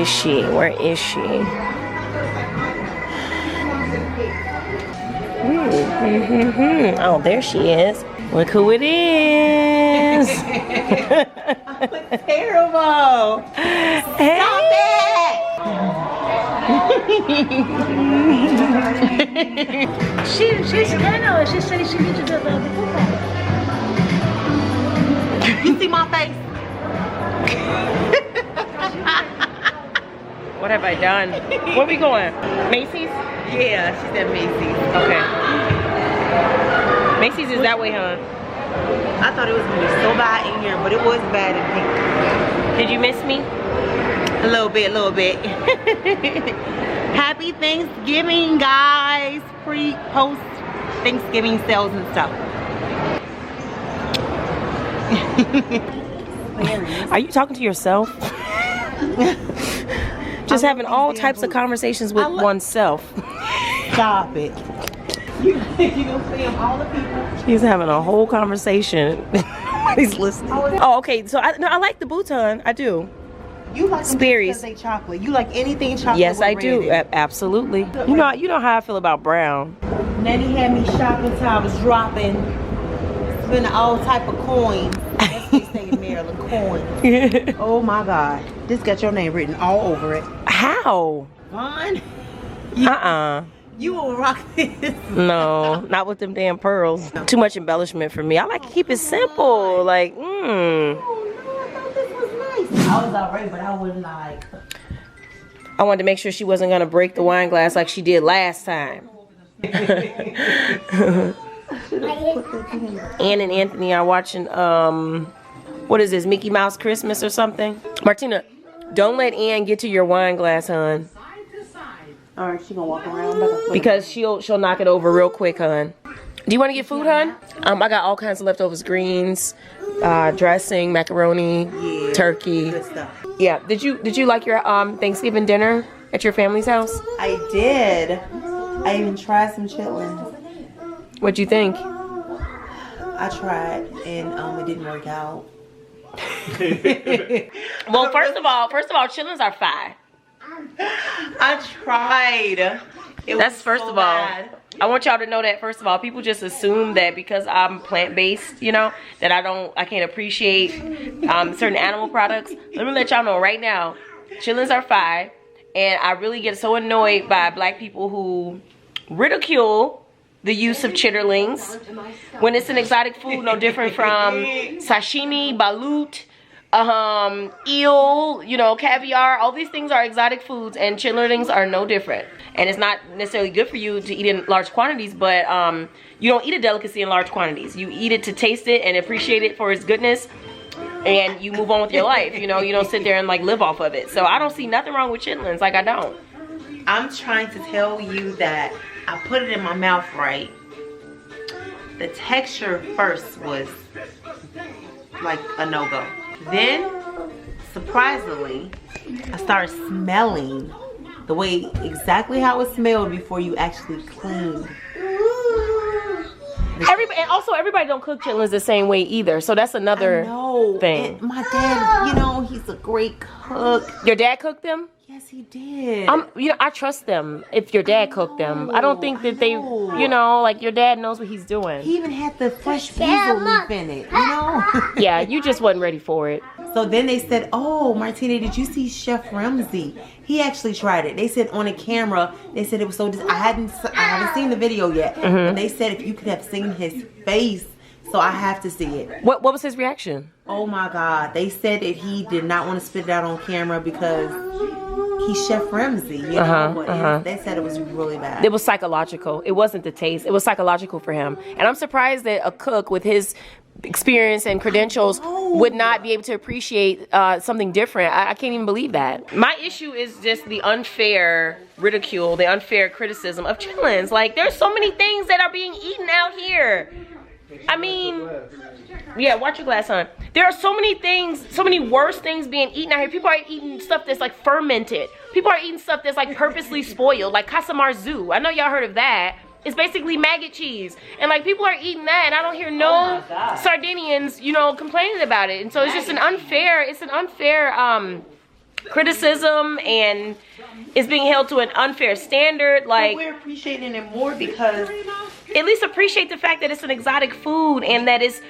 is she? Where is she? Oh, there she is. Look who it is. Terrible. Hey. Stop it. She's scared of it. She said she needs to go to the pool. You see my face? What have I done? Where we going? Macy's? Yeah, she said Macy's. Okay. Macy's is that way, huh? I thought it was gonna be so bad in here, but it was bad in here. Did you miss me? A little bit, Happy Thanksgiving, guys. Post Thanksgiving sales and stuff. Are you talking to yourself? Just having all types of conversations with oneself. Stop it. You gonna see him, all the people. He's having a whole conversation. He's listening. Oh, okay. So I like the Bhutan. I do. You like Sperry's. They chocolate. You like anything chocolate? Yes, I with do. red in it. Absolutely. You know how I feel about brown. Nanny had me shopping till I was dropping, spending all type of coins. That's what they say in Maryland, coins. Oh my God. This got your name written all over it. How? Vaughn? You will rock this. No, not with them damn pearls. Too much embellishment for me. I like to keep it simple. Like, Oh no, I thought this was nice. I was alright, but I wouldn't like. I wanted to make sure she wasn't gonna break the wine glass like she did last time. Ann and Anthony are watching, what is this, Mickey Mouse Christmas or something? Martina, don't let Ann get to your wine glass, hon. Alright, she gonna walk around. Because she'll knock it over real quick, hon. Do you want to get food, hon? I got all kinds of leftovers, greens, dressing, macaroni, turkey. Good stuff. Yeah. Did you like your Thanksgiving dinner at your family's house? I did. I even tried some chitlins. What'd you think? I tried and it didn't work out. Well, first of all, chitlins are fire. I tried. That's first of all. I want y'all to know that first of all, people just assume that because I'm plant-based, you know, that I can't appreciate certain animal products. Let me let y'all know right now, chitlins are fire, and I really get so annoyed by black people who ridicule the use of chitterlings when it's an exotic food, no different from sashimi, balut, eel, you know, caviar. All these things are exotic foods, and chitterlings are no different. And it's not necessarily good for you to eat in large quantities, but you don't eat a delicacy in large quantities. You eat it to taste it and appreciate it for its goodness, and you move on with your life. You know, you don't sit there and like live off of it. So I don't see nothing wrong with chitlins. Like, I don't. I'm trying to tell you that I put it in my mouth right. The texture first was like a no-go. Then, surprisingly, I started smelling the way exactly how it smelled before you actually cleaned. Everybody don't cook chitlins the same way either. So that's another thing. And my dad, you know, he's a great cook. Your dad cooked them? Yes, he did. You know, I trust them if your dad cooked them. I don't think that they, you know, like your dad knows what he's doing. He even had the fresh basil leaf in it, you know? Yeah, you just wasn't ready for it. So then they said, oh, Martina, did you see Chef Ramsay? He actually tried it. They said on a camera, they said it was so, I haven't seen the video yet. But they said if you could have seen his face, so I have to see it. What was his reaction? Oh my God. They said that he did not want to spit it out on camera because he's Chef Ramsay, you know? They said it was really bad. It was psychological. It wasn't the taste. It was psychological for him. And I'm surprised that a cook with his experience and credentials would not be able to appreciate something different. I can't even believe that. My issue is just the unfair ridicule, the unfair criticism of chitlins. Like, there's so many things that are being eaten out here. I mean, yeah, watch your glass, hon. There are so many things, so many worse things being eaten out here. People are eating stuff that's like fermented. People are eating stuff that's like purposely spoiled, like casamarzu. I know y'all heard of that. It's basically maggot cheese. And like people are eating that, and I don't hear no Sardinians, you know, complaining about it. And so it's just an unfair, criticism and it's being held to an unfair standard. Like, we're appreciating it more because at least appreciate the fact that it's an exotic food and that it's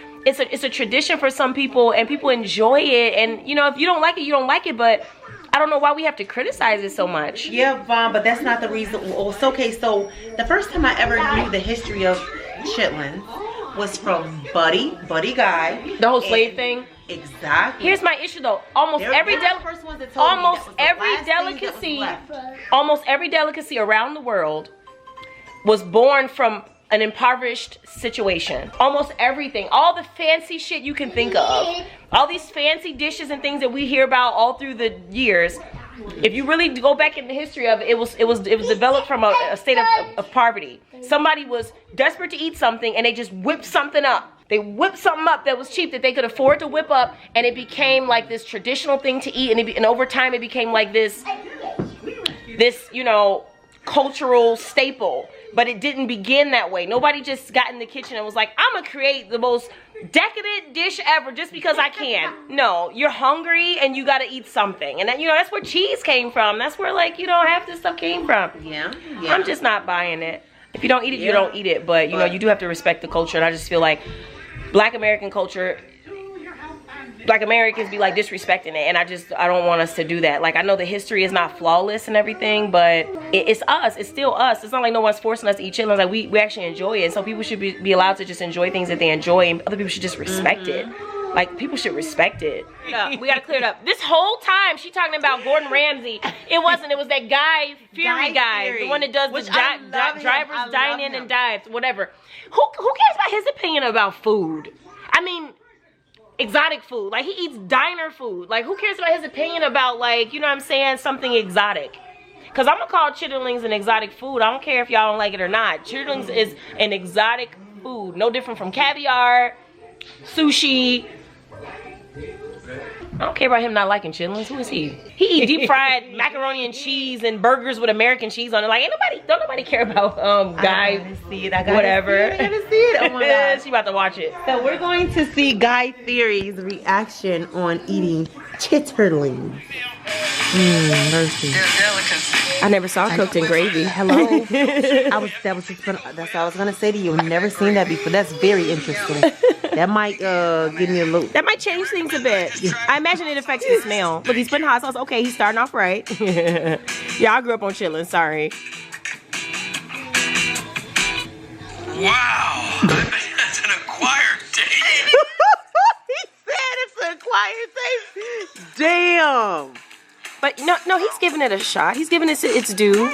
a tradition for some people and people enjoy it. And you know, if you don't like it, you don't like it, but I don't know why we have to criticize it so much. Yeah, Vaughn, but that's not the reason. Well, it's okay. So the first time I ever knew the history of chitlins was from Buddy Guy. The whole slave thing. Exactly. Here's my issue though. Almost every delicacy around the world was born from an impoverished situation. Almost everything. All the fancy shit you can think of. All these fancy dishes and things that we hear about all through the years. If you really go back in the history of it, it was developed from a state of poverty. Somebody was desperate to eat something and they just whipped something up. They whipped something up that was cheap that they could afford to whip up, and it became like this traditional thing to eat, and over time it became like this, you know, cultural staple. But it didn't begin that way. Nobody just got in the kitchen and was like, I'm gonna create the most decadent dish ever just because I can. No, you're hungry and you gotta eat something. And then, you know, that's where cheese came from. That's where, like, you know, half this stuff came from. Yeah. I'm just not buying it. If you don't eat it, you don't eat it. But, you know, you do have to respect the culture. And I just feel like Black American culture, Black Americans be like disrespecting it, and I don't want us to do that. Like, I know the history is not flawless and everything, but it's us. It's still us. It's not like no one's forcing us to eat chitlins. Like, we actually enjoy it. So people should be allowed to just enjoy things that they enjoy, and other people should just respect it. Like, people should respect it. We gotta clear it up. This whole time she talking about Gordon Ramsay. It wasn't. It was that Guy Fieri guy, the one that does the drivers dine in and dives, whatever. Who cares about his opinion about food? I mean, exotic food. Like, he eats diner food. Like, who cares about his opinion about, like, you know what I'm saying, something exotic? Because I'm gonna call chitterlings an exotic food. I don't care if y'all don't like it or not. Chitterlings is an exotic food, no different from caviar, sushi. I don't care about him not liking chitlins. Who is he? He eat deep fried macaroni and cheese and burgers with American cheese on it. Like, don't nobody care about Guy. I gotta see it. I gotta whatever. See it. Oh my God. She about to watch it. So we're going to see Guy Fieri's reaction on eating chitterlings. Mercy. I never saw it cooked in gravy. Hello. That's what I was gonna say to you. I've never seen that before. That's very interesting. That might give me a look. That might change things a bit. I imagine it affects the smell. Look, he's putting hot sauce. Okay, he's starting off right. Yeah, I grew up on chitlins. Sorry. Wow. That's an acquired taste. He said it's an acquired taste. Damn. But no, he's giving it a shot. He's giving it its due. It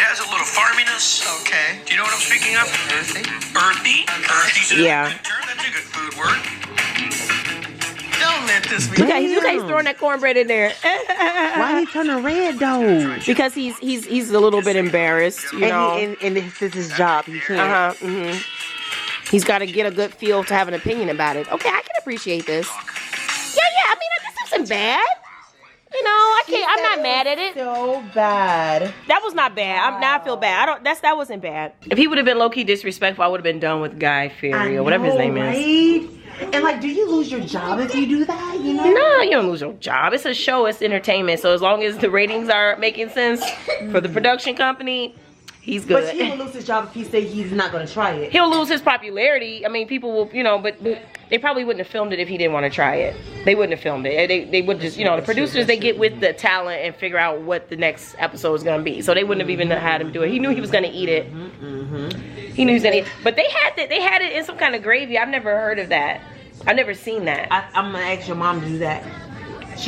has a little farminess. Okay. Do you know what I'm speaking of? Earthy. Earthy. Earthy's a Yeah. good term. That's a good food word. Don't let this be. Look how he's throwing that cornbread in there. Why he turning red though? Because he's a little bit embarrassed, you know. And this is his job. He can't. He's got to get a good feel to have an opinion about it. Okay, I can appreciate this. Yeah. I mean, this isn't bad. You know, I'm not mad at it. So bad. That was not bad. Now I feel bad. That wasn't bad. If he would have been low-key disrespectful, I would have been done with Guy Fieri or whatever his name is. And like, do you lose your job if you do that? You know? No, you don't lose your job. It's a show. It's entertainment. So as long as the ratings are making sense for the production company, he's good. But he will lose his job if he say he's not going to try it. He'll lose his popularity. I mean, people will, you know, but they probably wouldn't have filmed it if he didn't want to try it. They wouldn't have filmed it. They would just, you know, the producers, they get with the talent and figure out what the next episode is going to be. So they wouldn't have even had him do it. He knew he was going to eat it. He knew he was going to eat it. But they had it in some kind of gravy. I've never heard of that. I've never seen that. I'm going to ask your mom to do that.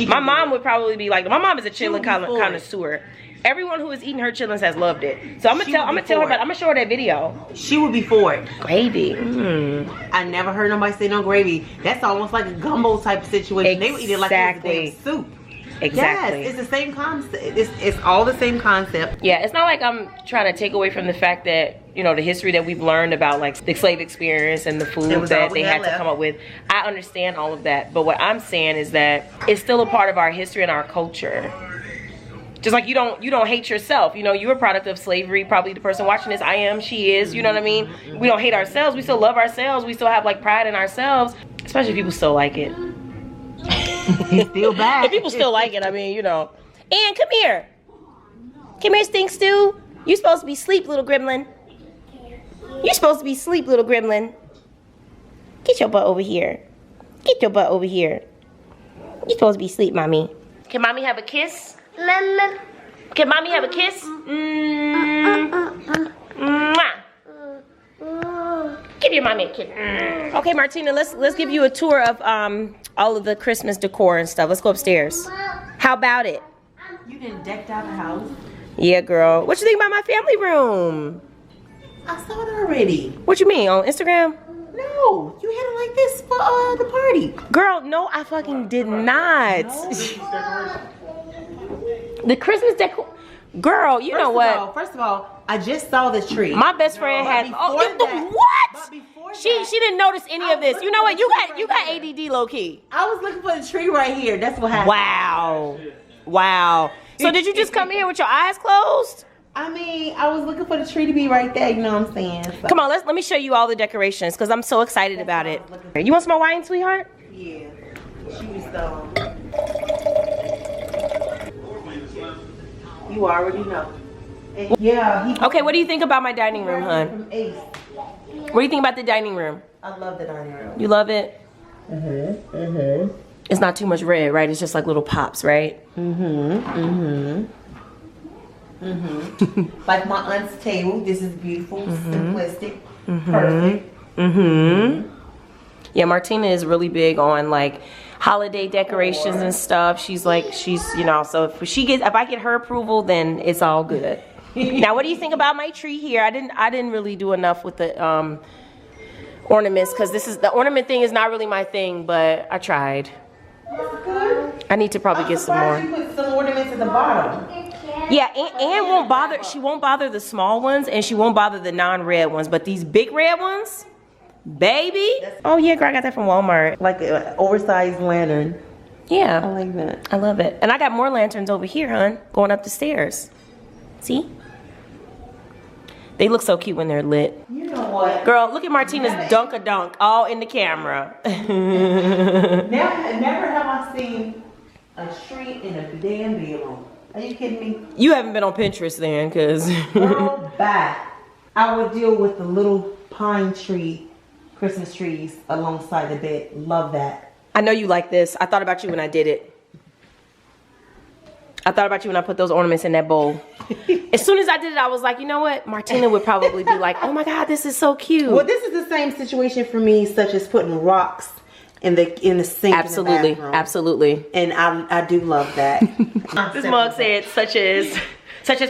My mom would probably be like, my mom is a chitlin connoisseur. Everyone who has eaten her chitlins has loved it. So I'm gonna show her that video. She would be for it. Gravy. I never heard nobody say no gravy. That's almost like a gumbo type situation. They would eat it like it's a damn soup. Exactly. Yes, it's the same concept. It's all the same concept. Yeah, it's not like I'm trying to take away from the fact that, you know, the history that we've learned about, like, the slave experience and the food that they had to come up with. I understand all of that. But what I'm saying is that it's still a part of our history and our culture. Just like you don't hate yourself. You know, you're a product of slavery. Probably the person watching this, I am, she is. You know what I mean? We don't hate ourselves. We still love ourselves. We still have, like, pride in ourselves. Especially if people still like it. He's still back. If people still like it, I mean, you know. And come here. Come here, Stink Stew. You supposed to be asleep, little gremlin. You supposed to be asleep, little gremlin. Get your butt over here. Get your butt over here. You supposed to be asleep, mommy. Can mommy have a kiss? Can mommy have a kiss? Mwah. Give your mommy a kiss. Okay, Martina, let's give you a tour of all of the Christmas decor and stuff. Let's go upstairs. How about it? You done decked out the house? Yeah, girl. What you think about my family room? I saw it already. What you mean, on Instagram? No, you had it like this for the party. Girl, no, I fucking did not. The Christmas decor. Girl, you know what? First of all, I just saw the tree. My best friend had. Oh, what? She didn't notice any of this. You know what? You got ADD low key. I was looking for the tree right here. That's what happened. Wow. So did you just come here with your eyes closed? I mean, I was looking for the tree to be right there. You know what I'm saying? So. Come on, let me show you all the decorations because I'm so excited about it. You want some more wine, sweetheart? Yeah. You already know. And yeah. Okay, what do you think about my dining room, hon? From Ace. What do you think about the dining room? I love the dining room. You love it? It's not too much red, right? It's just like little pops, right? Like my aunt's table. This is beautiful, simplistic, perfect. Yeah, Martina is really big on like holiday decorations and stuff. She's you know, so if I get her approval, then it's all good. Now, what do you think about my tree here? I didn't really do enough with the ornaments because the ornament thing is not really my thing, but I tried. Good. I need to probably get some more. You put some ornaments at the bottom. Yeah, and won't bother. She won't bother the small ones, and she won't bother the non-red ones. But these big red ones, baby. Oh yeah, girl, I got that from Walmart. Like an oversized lantern. Yeah, I like that. I love it. And I got more lanterns over here, hon, going up the stairs. See? They look so cute when they're lit. You know what? Girl, look at Martina's dunk-a-dunk all in the camera. Never have I seen a tree in a damn bedroom. Are you kidding me? You haven't been on Pinterest then, because... Girl, bye. I would deal with the little pine tree, Christmas trees alongside the bed. Love that. I know you like this. I thought about you when I did it. I thought about you when I put those ornaments in that bowl. As soon as I did it, I was like, you know what? Martina would probably be like, oh my God, this is so cute. Well, this is the same situation for me, such as putting rocks in the sink. Absolutely, in the bathroom. Absolutely. And I do love that. This mug said such as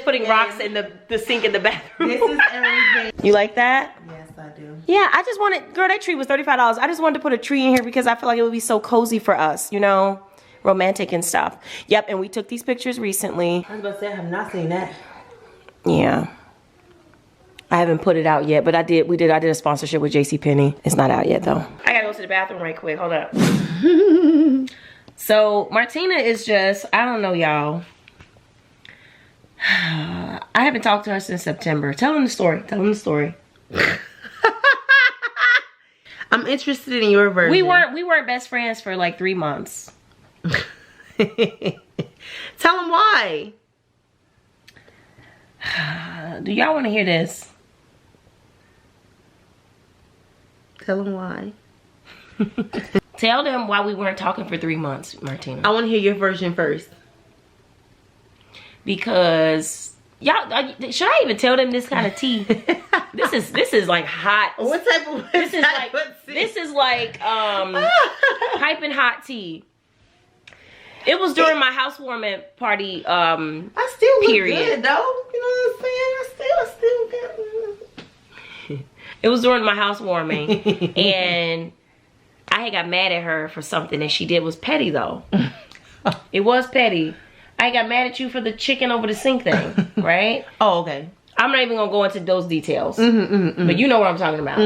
putting rocks in the sink in the bathroom. This is everything. You like that? Yes, I do. Yeah, I just wanted, girl, that tree was $35. I just wanted to put a tree in here because I feel like it would be so cozy for us, you know, romantic and stuff. Yep, and we took these pictures recently. I was about to say, I have not seen that. Yeah. I haven't put it out yet, but I did a sponsorship with JCPenney. It's not out yet though. I gotta go to the bathroom right quick, hold up. So Martina is just, I don't know y'all. I haven't talked to her since September. Tell them the story, tell them the story. I'm interested in your version. We weren't best friends for like 3 months. Tell them why. Do y'all want to hear this? Tell them why. Tell them why we weren't talking for 3 months, Martina. I want to hear your version first. Because y'all, should I even tell them this kind of tea? This is like hot. What type of? This is like piping hot tea. It was during my housewarming party. I still look period. Good though. You know what I'm saying? I still got. It was during my housewarming, and I had got mad at her for something that she did was petty though. It was petty. I got mad at you for the chicken over the sink thing, right? Oh, okay. I'm not even gonna go into those details, but you know what I'm talking about.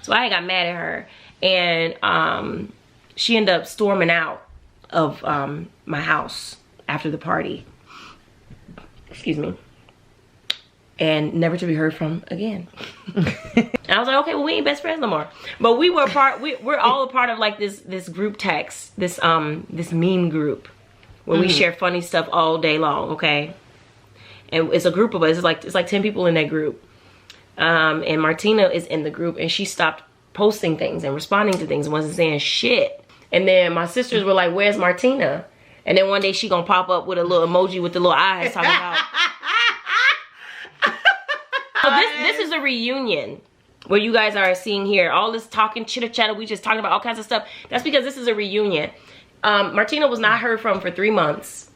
So I got mad at her, and she ended up storming out of my house after the party. Excuse me. And never to be heard from again. And I was like, okay, well, we ain't best friends no more. But we were we're all a part of like this group text, this meme group where we share funny stuff all day long, okay? And it's a group of us. It's like 10 people in that group. And Martina is in the group, and she stopped posting things and responding to things and wasn't saying shit. And then my sisters were like, where's Martina? And then one day she gonna pop up with a little emoji with the little eyes talking about. So this is a reunion where you guys are seeing here all this talking, chitter chatter. We just talking about all kinds of stuff. That's because this is a reunion. Martina was not heard from for 3 months.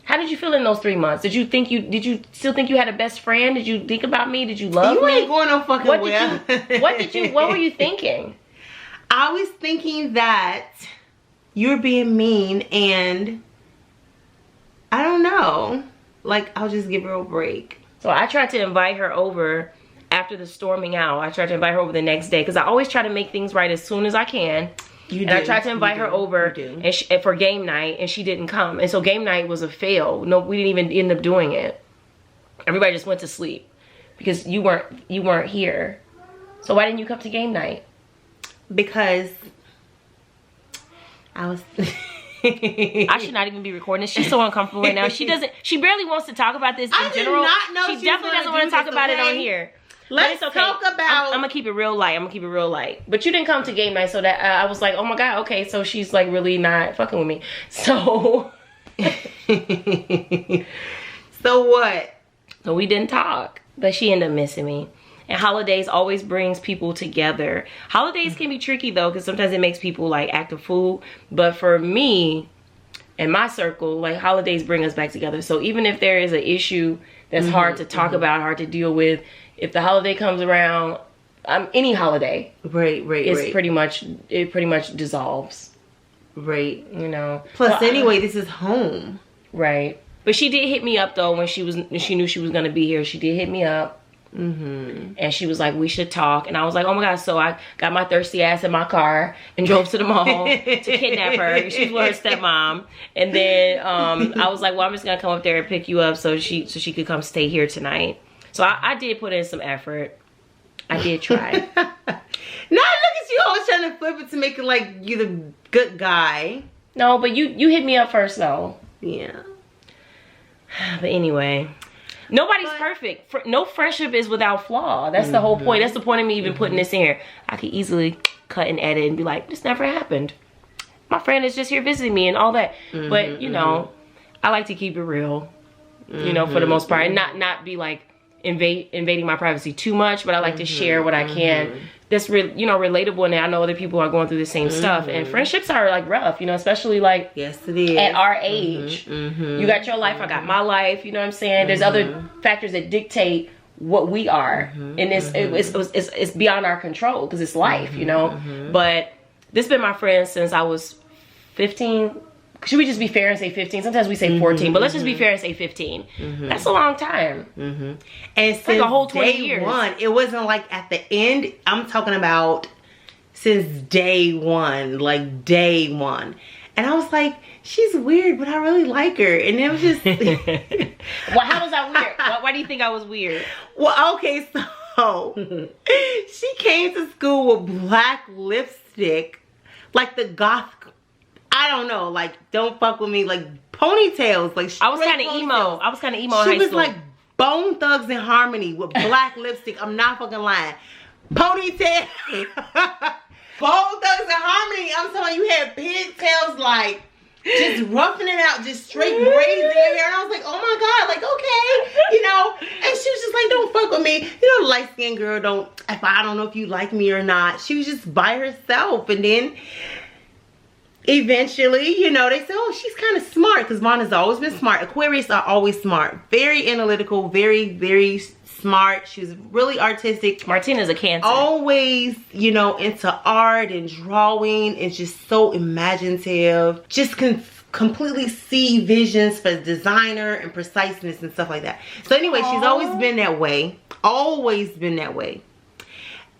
How did you feel in those 3 months? Did you still think you had a best friend? Did you think about me? Did you love me? You ain't going no fucking what well. What were you thinking? I was thinking that you're being mean, and I don't know. Like, I'll just give her a break. So I tried to invite her over after the storming out. I tried to invite her over the next day because I always try to make things right as soon as I can. I tried to invite her over and for game night, and she didn't come. And so game night was a fail. No, we didn't even end up doing it. Everybody just went to sleep because you weren't here. So why didn't you come to game night? Because I was I should not even be recording this. She's so uncomfortable right now. She barely wants to talk about this in general. She definitely doesn't want to talk about it on here. Let's talk about. I'm gonna keep it real light. But you didn't come to game night, so that I was like, oh my god, okay, so she's like really not fucking with me. So, so what? So we didn't talk, but she ended up missing me. And holidays always brings people together. Holidays can be tricky though, because sometimes it makes people like act a fool. But for me, in my circle, like holidays bring us back together. So even if there is an issue that's hard to talk about, hard to deal with, if the holiday comes around, any holiday, it pretty much dissolves. Right. You know. Plus, anyway, this is home. Right. But she did hit me up though when she knew she was gonna be here. She did hit me up. And she was like, we should talk. And I was like, oh my god. So I got my thirsty ass in my car and drove to the mall to kidnap her. She's with her stepmom. And then I was like, well, I'm just gonna come up there and pick you up so she could come stay here tonight. So I did put in some effort. I did try. Now look at you always trying to flip it to make it like you the good guy. No, but you hit me up first though. Yeah. But anyway, nobody's perfect. No friendship is without flaw. That's the whole point. That's the point of me even putting this in here. I could easily cut and edit and be like, this never happened. My friend is just here visiting me and all that. But you know, I like to keep it real. You know, for the most part, and not be like invading my privacy too much. But I like to share what I can. That's relatable, and I know other people are going through the same stuff. And friendships are like rough, you know, especially like yes, it is. At our age. You got your life, I got my life. You know what I'm saying? There's other factors that dictate what we are, and it's beyond our control because it's life, you know. But this has been my friend since I was 15. Should we just be fair and say 15? Sometimes we say 14, but let's just be fair and say 15. That's a long time. And since like a whole 20 years. One, it wasn't like at the end. I'm talking about since day one, like day one. And I was like, she's weird, but I really like her. And it was just... Well, how was I weird? Why do you think I was weird? Well, okay, so she came to school with black lipstick, like the goth... I don't know, like, don't fuck with me, like, ponytails, like, I was kind of emo. I was kind of emo in high school. She was like Bone Thugs and Harmony with black lipstick. I'm not fucking lying. Ponytail. Bone Thugs and Harmony. I'm telling you, had pigtails, like, just roughing it out, just straight braids in your hair. And I was like, oh my god, like, okay, you know. And she was just like, don't fuck with me. You know, light-skinned girl, I don't know if you like me or not. She was just by herself. And then eventually, you know, they said, oh, she's kind of smart, because Vaughn has always been smart. Aquarius are always smart. Very analytical, very, very smart. She was really artistic. Martina's a Cancer. Always, you know, into art and drawing, and just so imaginative. Just completely see visions for designer and preciseness and stuff like that. So anyway, she's always been that way. Always been that way.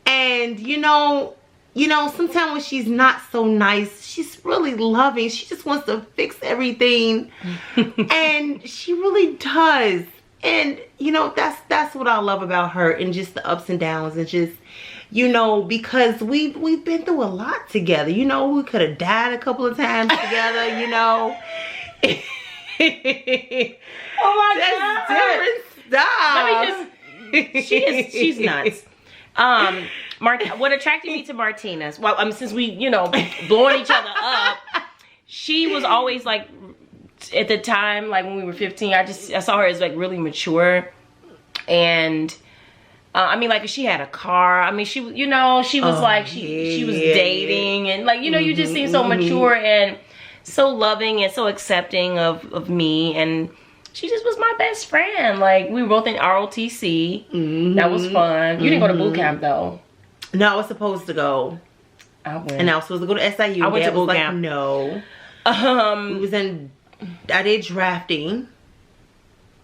And, you know, sometimes when she's not so nice, she's really loving. She just wants to fix everything. And she really does. And you know, that's what I love about her, and just the ups and downs, and just, you know, because we've been through a lot together. You know, we could have died a couple of times together, you know. Oh my God. Different stuff. Let me just, she's nuts. What attracted me to Martinez, well, since we, you know, blowing each other up, she was always like, at the time, like when we were 15, I saw her as like really mature. And I mean, like, she had a car. I mean, she, you know, she was like, she was dating, and like, you know, you just seem so mature and so loving and so accepting of me. And she just was my best friend. Like, we were both in ROTC. That was fun. You didn't go to boot camp though. No, I was supposed to go. I went. And I was supposed to go to SIU. I went to boot like, camp. No. We was in, I did drafting.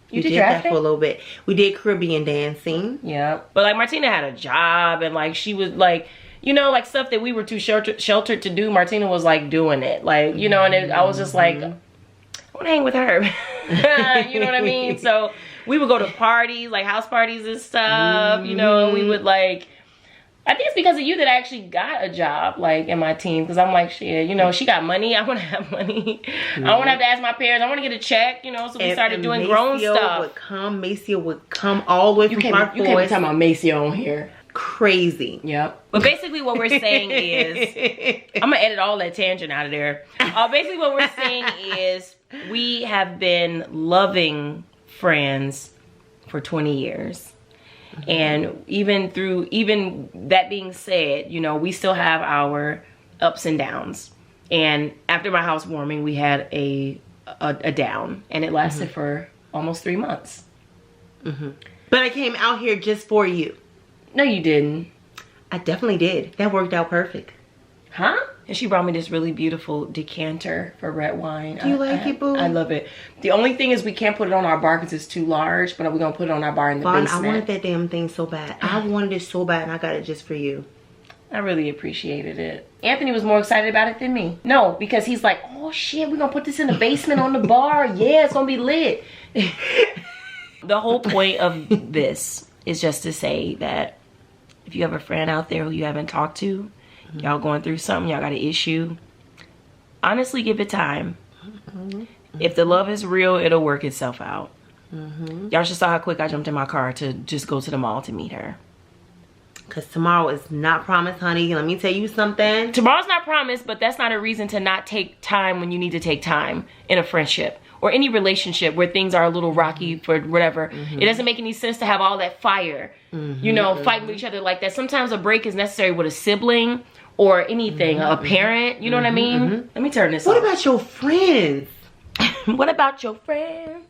You did that drafting? for a little bit. We did Caribbean dancing. Yeah. But like, Martina had a job, and like, she was like, you know, like stuff that we were too sheltered to do, Martina was like doing it. Like, you know, and I was just like, I want to hang with her. You know what I mean? So we would go to parties, like house parties and stuff, you know, and we would like, I think it's because of you that I actually got a job, like, in my team. Because I'm like, shit, you know, she got money. I want to have money. I don't want to have to ask my parents. I want to get a check, you know. So we started doing grown stuff. Maceo would come all the way from Clark. You can't be talking about Maceo on here. Crazy. Yep. But basically what we're saying is, I'm going to edit all that tangent out of there. Basically what we're saying is, we have been loving friends for 20 years. And even that being said, you know, we still have our ups and downs. And after my housewarming, we had a down, and it lasted for almost 3 months. But I came out here just for you. No, you didn't. I definitely did. That worked out perfect. Huh? And she brought me this really beautiful decanter for red wine. Do you like it, boo? I love it. The only thing is we can't put it on our bar because it's too large, but we're going to put it on our bar in the Vaughn, basement. I wanted that damn thing so bad. I wanted it so bad, and I got it just for you. I really appreciated it. Anthony was more excited about it than me. No, because he's like, oh shit, we're going to put this in the basement on the bar. Yeah, it's going to be lit. The whole point of this is just to say that if you have a friend out there who you haven't talked to, y'all going through something, y'all got an issue, honestly, give it time. If the love is real, it'll work itself out. Y'all just saw how quick I jumped in my car to just go to the mall to meet her. Because tomorrow is not promised, honey. Let me tell you something. Tomorrow's not promised, but that's not a reason to not take time when you need to take time in a friendship or any relationship where things are a little rocky for whatever. It doesn't make any sense to have all that fire, you know, fighting with each other like that. Sometimes a break is necessary with a sibling or anything, a parent, you know what I mean? Let me turn this off. What about your friends? What about your friends?